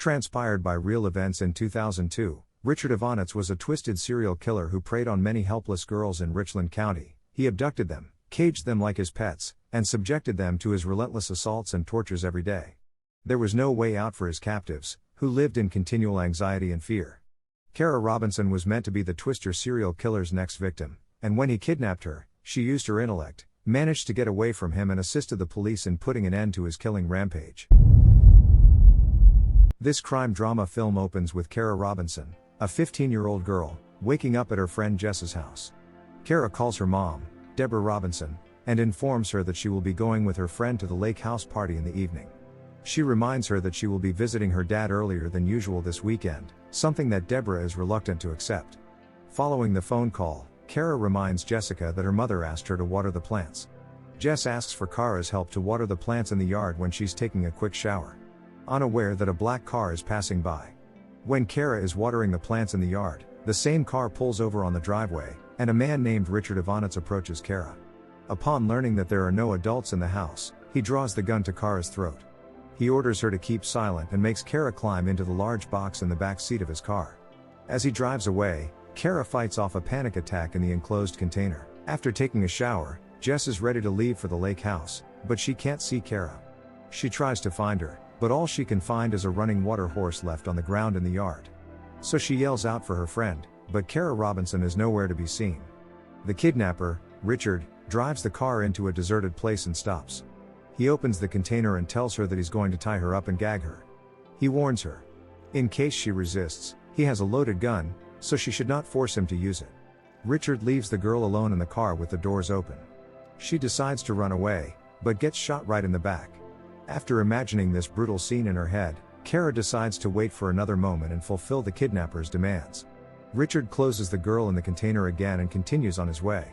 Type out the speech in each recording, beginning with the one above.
Transpired by real events in 2002, Richard Ivanitz was a twisted serial killer who preyed on many helpless girls in Richland County. He abducted them, caged them like his pets, and subjected them to his relentless assaults and tortures every day. There was no way out for his captives, who lived in continual anxiety and fear. Kara Robinson was meant to be the twister serial killer's next victim, and when he kidnapped her, she used her intellect, managed to get away from him and assisted the police in putting an end to his killing rampage. This crime drama film opens with Kara Robinson, a 15-year-old girl, waking up at her friend Jess's house. Kara calls her mom, Deborah Robinson, and informs her that she will be going with her friend to the lake house party in the evening. She reminds her that she will be visiting her dad earlier than usual this weekend, something that Deborah is reluctant to accept. Following the phone call, Kara reminds Jessica that her mother asked her to water the plants. Jess asks for Kara's help to water the plants in the yard when she's taking a quick shower, unaware that a black car is passing by. When Kara is watering the plants in the yard, the same car pulls over on the driveway, and a man named Richard Ivanitz approaches Kara. Upon learning that there are no adults in the house, he draws the gun to Kara's throat. He orders her to keep silent and makes Kara climb into the large box in the back seat of his car. As he drives away, Kara fights off a panic attack in the enclosed container. After taking a shower, Jess is ready to leave for the lake house, but she can't see Kara. She tries to find her, but all she can find is a running water horse left on the ground in the yard. So she yells out for her friend, but Kara Robinson is nowhere to be seen. The kidnapper, Richard, drives the car into a deserted place and stops. He opens the container and tells her that he's going to tie her up and gag her. He warns her. In case she resists, he has a loaded gun, so she should not force him to use it. Richard leaves the girl alone in the car with the doors open. She decides to run away, but gets shot right in the back. After imagining this brutal scene in her head, Kara decides to wait for another moment and fulfill the kidnapper's demands. Richard closes the girl in the container again and continues on his way.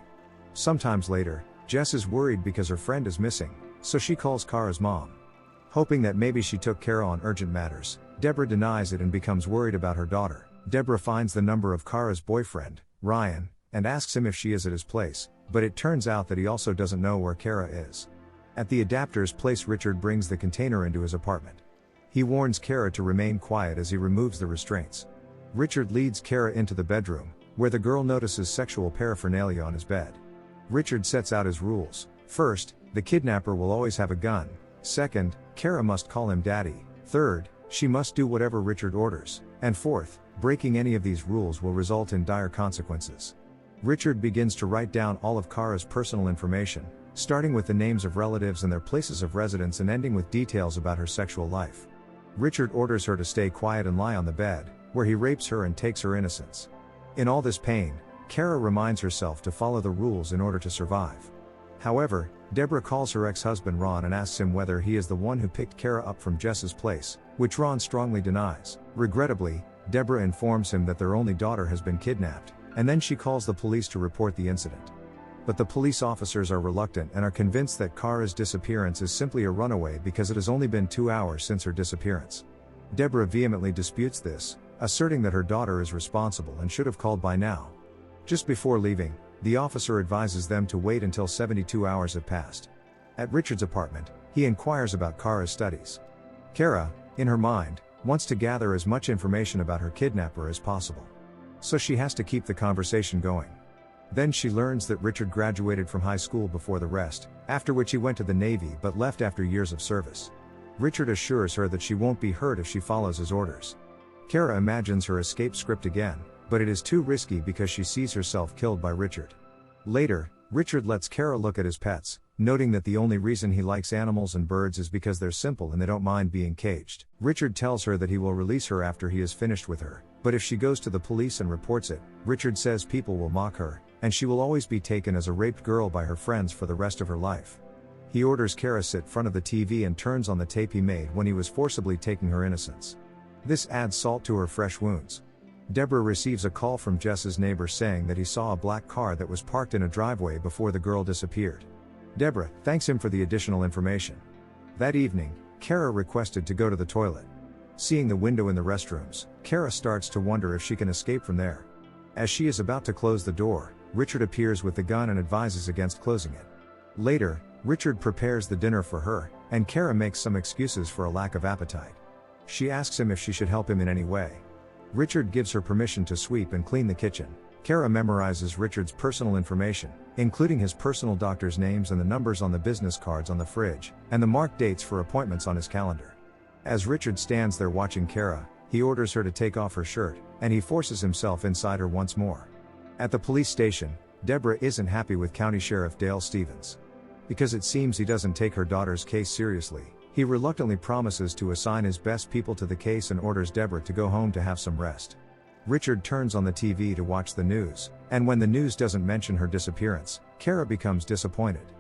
Sometimes later, Jess is worried because her friend is missing, so she calls Kara's mom. Hoping that maybe she took Kara on urgent matters, Deborah denies it and becomes worried about her daughter. Deborah finds the number of Kara's boyfriend, Ryan, and asks him if she is at his place, but it turns out that he also doesn't know where Kara is. At the adapter's place, Richard brings the container into his apartment. He warns Kara to remain quiet as he removes the restraints. Richard leads Kara into the bedroom, where the girl notices sexual paraphernalia on his bed. Richard sets out his rules. First, the kidnapper will always have a gun. Second, Kara must call him daddy. Third, she must do whatever Richard orders. And fourth, breaking any of these rules will result in dire consequences. Richard begins to write down all of Kara's personal information, starting with the names of relatives and their places of residence and ending with details about her sexual life. Richard orders her to stay quiet and lie on the bed, where he rapes her and takes her innocence. In all this pain, Kara reminds herself to follow the rules in order to survive. However, Deborah calls her ex-husband Ron and asks him whether he is the one who picked Kara up from Jess's place, which Ron strongly denies. Regrettably, Deborah informs him that their only daughter has been kidnapped, and then she calls the police to report the incident. But the police officers are reluctant and are convinced that Kara's disappearance is simply a runaway because it has only been 2 hours since her disappearance. Deborah vehemently disputes this, asserting that her daughter is responsible and should have called by now. Just before leaving, the officer advises them to wait until 72 hours have passed. At Richard's apartment, he inquires about Kara's studies. Kara, in her mind, wants to gather as much information about her kidnapper as possible. So she has to keep the conversation going. Then she learns that Richard graduated from high school before the rest, after which he went to the Navy but left after years of service. Richard assures her that she won't be hurt if she follows his orders. Kara imagines her escape script again, but it is too risky because she sees herself killed by Richard. Later, Richard lets Kara look at his pets, noting that the only reason he likes animals and birds is because they're simple and they don't mind being caged. Richard tells her that he will release her after he is finished with her, but if she goes to the police and reports it, Richard says people will mock her, and she will always be taken as a raped girl by her friends for the rest of her life. He orders Kara sit in front of the TV and turns on the tape he made when he was forcibly taking her innocence. This adds salt to her fresh wounds. Deborah receives a call from Jess's neighbor saying that he saw a black car that was parked in a driveway before the girl disappeared. Deborah thanks him for the additional information. That evening, Kara requested to go to the toilet. Seeing the window in the restrooms, Kara starts to wonder if she can escape from there. As she is about to close the door, Richard appears with the gun and advises against closing it. Later, Richard prepares the dinner for her, and Kara makes some excuses for a lack of appetite. She asks him if she should help him in any way. Richard gives her permission to sweep and clean the kitchen. Kara memorizes Richard's personal information, including his personal doctor's names and the numbers on the business cards on the fridge, and the marked dates for appointments on his calendar. As Richard stands there watching Kara, he orders her to take off her shirt, and he forces himself inside her once more. At the police station, Deborah isn't happy with County Sheriff Dale Stevens. Because it seems he doesn't take her daughter's case seriously, he reluctantly promises to assign his best people to the case and orders Deborah to go home to have some rest. Richard turns on the TV to watch the news, and when the news doesn't mention her disappearance, Kara becomes disappointed.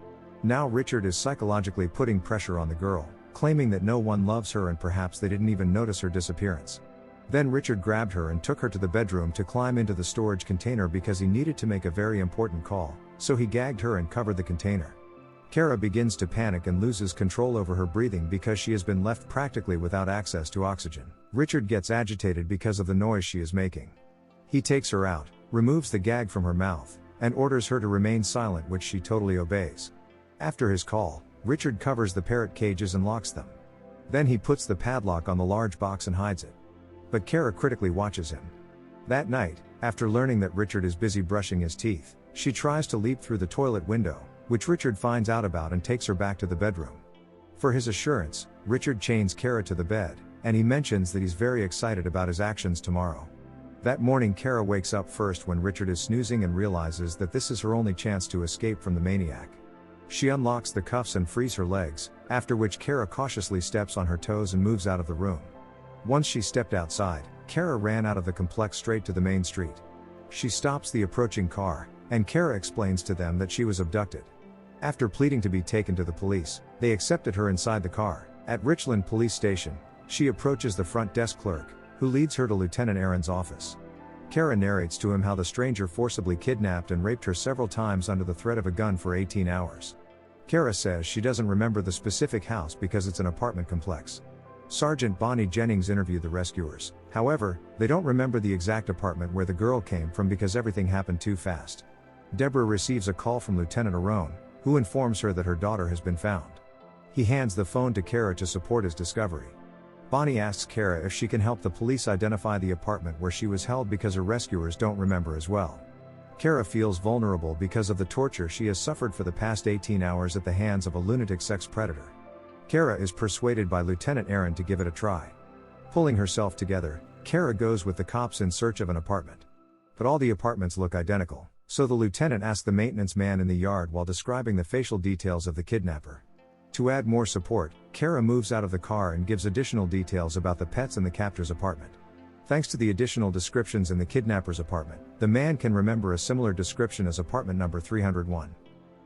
Now Richard is psychologically putting pressure on the girl, claiming that no one loves her and perhaps they didn't even notice her disappearance. Then Richard grabbed her and took her to the bedroom to climb into the storage container because he needed to make a very important call, so he gagged her and covered the container. Kara begins to panic and loses control over her breathing because she has been left practically without access to oxygen. Richard gets agitated because of the noise she is making. He takes her out, removes the gag from her mouth, and orders her to remain silent, which she totally obeys. After his call, Richard covers the parrot cages and locks them. Then he puts the padlock on the large box and hides it. But Kara critically watches him. That night, after learning that Richard is busy brushing his teeth, she tries to leap through the toilet window, which Richard finds out about and takes her back to the bedroom. For his assurance, Richard chains Kara to the bed, and he mentions that he's very excited about his actions tomorrow. That morning Kara wakes up first when Richard is snoozing and realizes that this is her only chance to escape from the maniac. She unlocks the cuffs and frees her legs, after which Kara cautiously steps on her toes and moves out of the room. Once she stepped outside, Kara ran out of the complex straight to the main street. She stops the approaching car, and Kara explains to them that she was abducted. After pleading to be taken to the police, they accepted her inside the car. At Richland Police Station, she approaches the front desk clerk, who leads her to Lieutenant Aaron's office. Kara narrates to him how the stranger forcibly kidnapped and raped her several times under the threat of a gun for 18 hours. Kara says she doesn't remember the specific house because it's an apartment complex. Sergeant Bonnie Jennings interviewed the rescuers. However, they don't remember the exact apartment where the girl came from because everything happened too fast. Deborah receives a call from Lieutenant Aaron, who informs her that her daughter has been found. He hands the phone to Kara to support his discovery. Bonnie asks Kara if she can help the police identify the apartment where she was held because her rescuers don't remember as well. Kara feels vulnerable because of the torture she has suffered for the past 18 hours at the hands of a lunatic sex predator. Kara is persuaded by Lieutenant Aaron to give it a try. Pulling herself together, Kara goes with the cops in search of an apartment. But all the apartments look identical, so the lieutenant asks the maintenance man in the yard while describing the facial details of the kidnapper. To add more support, Kara moves out of the car and gives additional details about the pets in the captor's apartment. Thanks to the additional descriptions in the kidnapper's apartment, the man can remember a similar description as apartment number 301.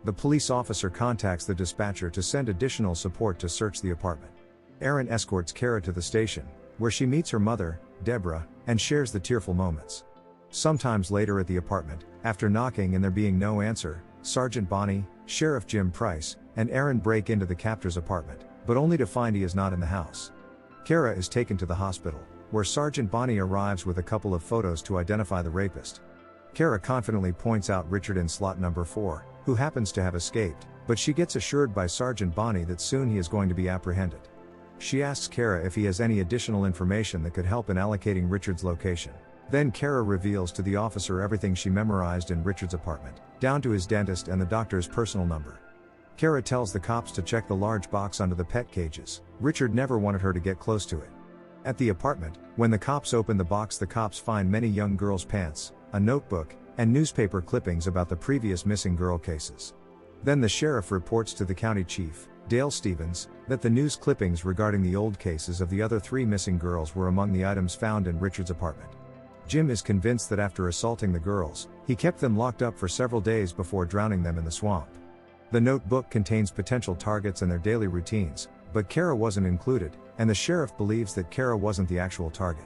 The police officer contacts the dispatcher to send additional support to search the apartment. Aaron escorts Kara to the station, where she meets her mother, Deborah, and shares the tearful moments. Sometimes later at the apartment, after knocking and there being no answer, Sergeant Bonnie, Sheriff Jim Price, and Aaron break into the captor's apartment, but only to find he is not in the house. Kara is taken to the hospital, where Sergeant Bonnie arrives with a couple of photos to identify the rapist. Kara confidently points out Richard in slot number 4, who happens to have escaped, but she gets assured by Sergeant Bonnie that soon he is going to be apprehended. She asks Kara if he has any additional information that could help in allocating Richard's location. Then Kara reveals to the officer everything she memorized in Richard's apartment, down to his dentist and the doctor's personal number. Kara tells the cops to check the large box under the pet cages. Richard never wanted her to get close to it. At the apartment, when the cops open the box, the cops find many young girls' pants, a notebook, and newspaper clippings about the previous missing girl cases. Then the sheriff reports to the county chief, Dale Stevens, that the news clippings regarding the old cases of the other 3 missing girls were among the items found in Richard's apartment. Jim is convinced that after assaulting the girls, he kept them locked up for several days before drowning them in the swamp. The notebook contains potential targets and their daily routines, but Kara wasn't included, and the sheriff believes that Kara wasn't the actual target.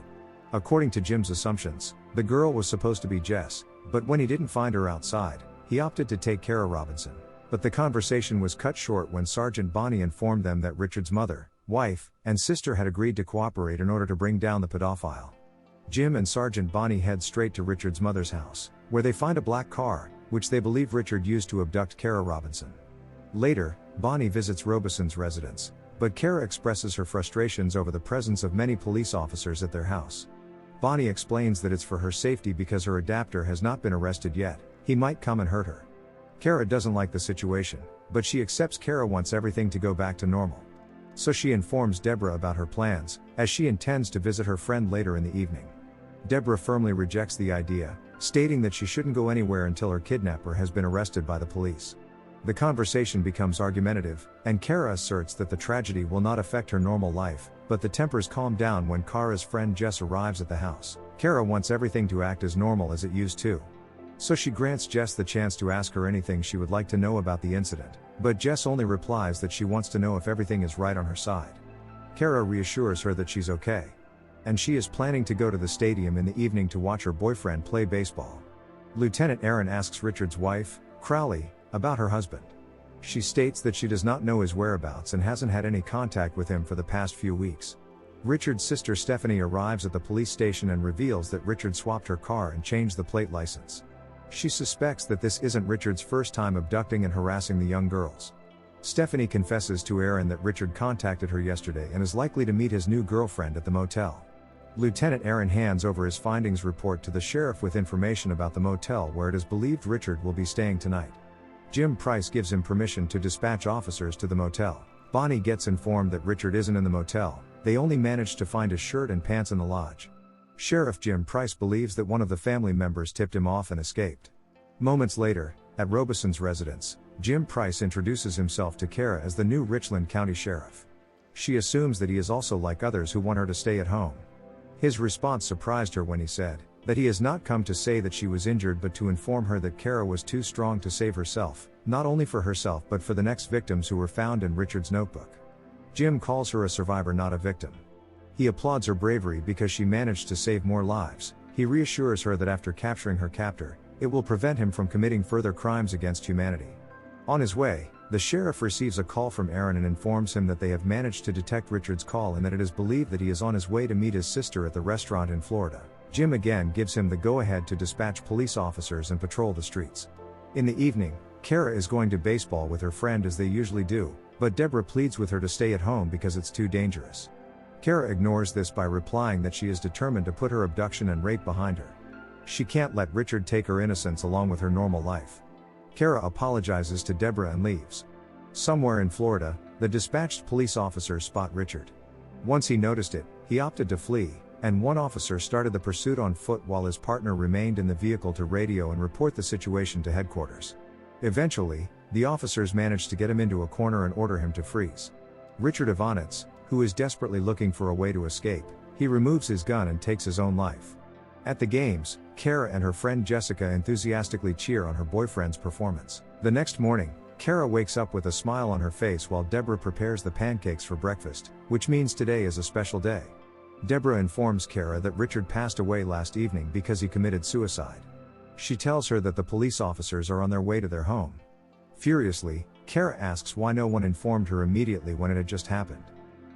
According to Jim's assumptions, the girl was supposed to be Jess, but when he didn't find her outside, he opted to take Kara Robinson. But the conversation was cut short when Sergeant Bonnie informed them that Richard's mother, wife, and sister had agreed to cooperate in order to bring down the pedophile. Jim and Sergeant Bonnie head straight to Richard's mother's house, where they find a black car, which they believe Richard used to abduct Kara Robinson. Later, Bonnie visits Robison's residence, but Kara expresses her frustrations over the presence of many police officers at their house. Bonnie explains that it's for her safety because her adapter has not been arrested yet, he might come and hurt her. Kara doesn't like the situation, but she accepts Kara wants everything to go back to normal. So she informs Deborah about her plans, as she intends to visit her friend later in the evening. Deborah firmly rejects the idea, stating that she shouldn't go anywhere until her kidnapper has been arrested by the police. The conversation becomes argumentative, and Kara asserts that the tragedy will not affect her normal life, but the tempers calm down when Kara's friend Jess arrives at the house. Kara wants everything to act as normal as it used to. So she grants Jess the chance to ask her anything she would like to know about the incident, but Jess only replies that she wants to know if everything is right on her side. Kara reassures her that she's okay. And she is planning to go to the stadium in the evening to watch her boyfriend play baseball. Lieutenant Aaron asks Richard's wife, Crowley, about her husband. She states that she does not know his whereabouts and hasn't had any contact with him for the past few weeks. Richard's sister Stephanie arrives at the police station and reveals that Richard swapped her car and changed the plate license. She suspects that this isn't Richard's first time abducting and harassing the young girls. Stephanie confesses to Aaron that Richard contacted her yesterday and is likely to meet his new girlfriend at the motel. Lieutenant Aaron hands over his findings report to the sheriff with information about the motel where it is believed Richard will be staying tonight. Jim Price gives him permission to dispatch officers to the motel. Bonnie gets informed that Richard isn't in the motel, they only managed to find his shirt and pants in the lodge. Sheriff Jim Price believes that one of the family members tipped him off and escaped. Moments later, at Robeson's residence, Jim Price introduces himself to Kara as the new Richland County Sheriff. She assumes that he is also like others who want her to stay at home. His response surprised her when he said that he has not come to say that she was injured but to inform her that Kara was too strong to save herself, not only for herself but for the next victims who were found in Richard's notebook. Jim calls her a survivor, not a victim. He applauds her bravery because she managed to save more lives. He reassures her that after capturing her captor, it will prevent him from committing further crimes against humanity. On his way, the sheriff receives a call from Aaron and informs him that they have managed to detect Richard's call and that it is believed that he is on his way to meet his sister at the restaurant in Florida. Jim again gives him the go-ahead to dispatch police officers and patrol the streets. In the evening, Kara is going to baseball with her friend as they usually do, but Deborah pleads with her to stay at home because it's too dangerous. Kara ignores this by replying that she is determined to put her abduction and rape behind her. She can't let Richard take her innocence along with her normal life. Kara apologizes to Deborah and leaves. Somewhere in Florida, the dispatched police officers spot Richard. Once he noticed it, he opted to flee, and one officer started the pursuit on foot while his partner remained in the vehicle to radio and report the situation to headquarters. Eventually, the officers managed to get him into a corner and order him to freeze. Richard Ivanitz, who is desperately looking for a way to escape, he removes his gun and takes his own life. At the games, Kara and her friend Jessica enthusiastically cheer on her boyfriend's performance. The next morning, Kara wakes up with a smile on her face while Deborah prepares the pancakes for breakfast, which means today is a special day. Deborah informs Kara that Richard passed away last evening because he committed suicide. She tells her that the police officers are on their way to their home. Furiously, Kara asks why no one informed her immediately when it had just happened.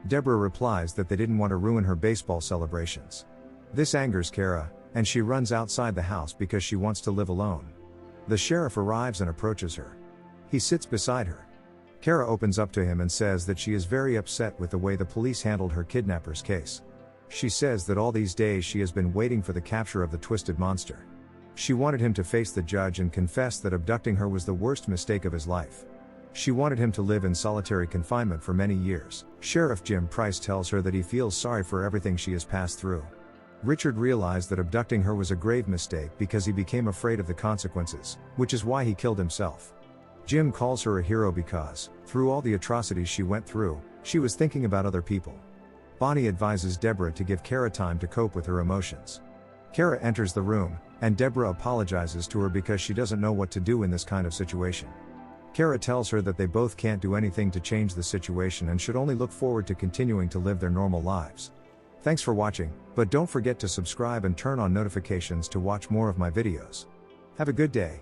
Deborah replies that they didn't want to ruin her baseball celebrations. This angers Kara, and she runs outside the house because she wants to live alone. The sheriff arrives and approaches her. He sits beside her. Kara opens up to him and says that she is very upset with the way the police handled her kidnapper's case. She says that all these days she has been waiting for the capture of the twisted monster. She wanted him to face the judge and confess that abducting her was the worst mistake of his life. She wanted him to live in solitary confinement for many years. Sheriff Jim Price tells her that he feels sorry for everything she has passed through. Richard realized that abducting her was a grave mistake because he became afraid of the consequences, which is why he killed himself. Jim calls her a hero because, through all the atrocities she went through, she was thinking about other people. Bonnie advises Deborah to give Kara time to cope with her emotions. Kara enters the room, and Deborah apologizes to her because she doesn't know what to do in this kind of situation. Kara tells her that they both can't do anything to change the situation and should only look forward to continuing to live their normal lives. Thanks for watching, but don't forget to subscribe and turn on notifications to watch more of my videos. Have a good day.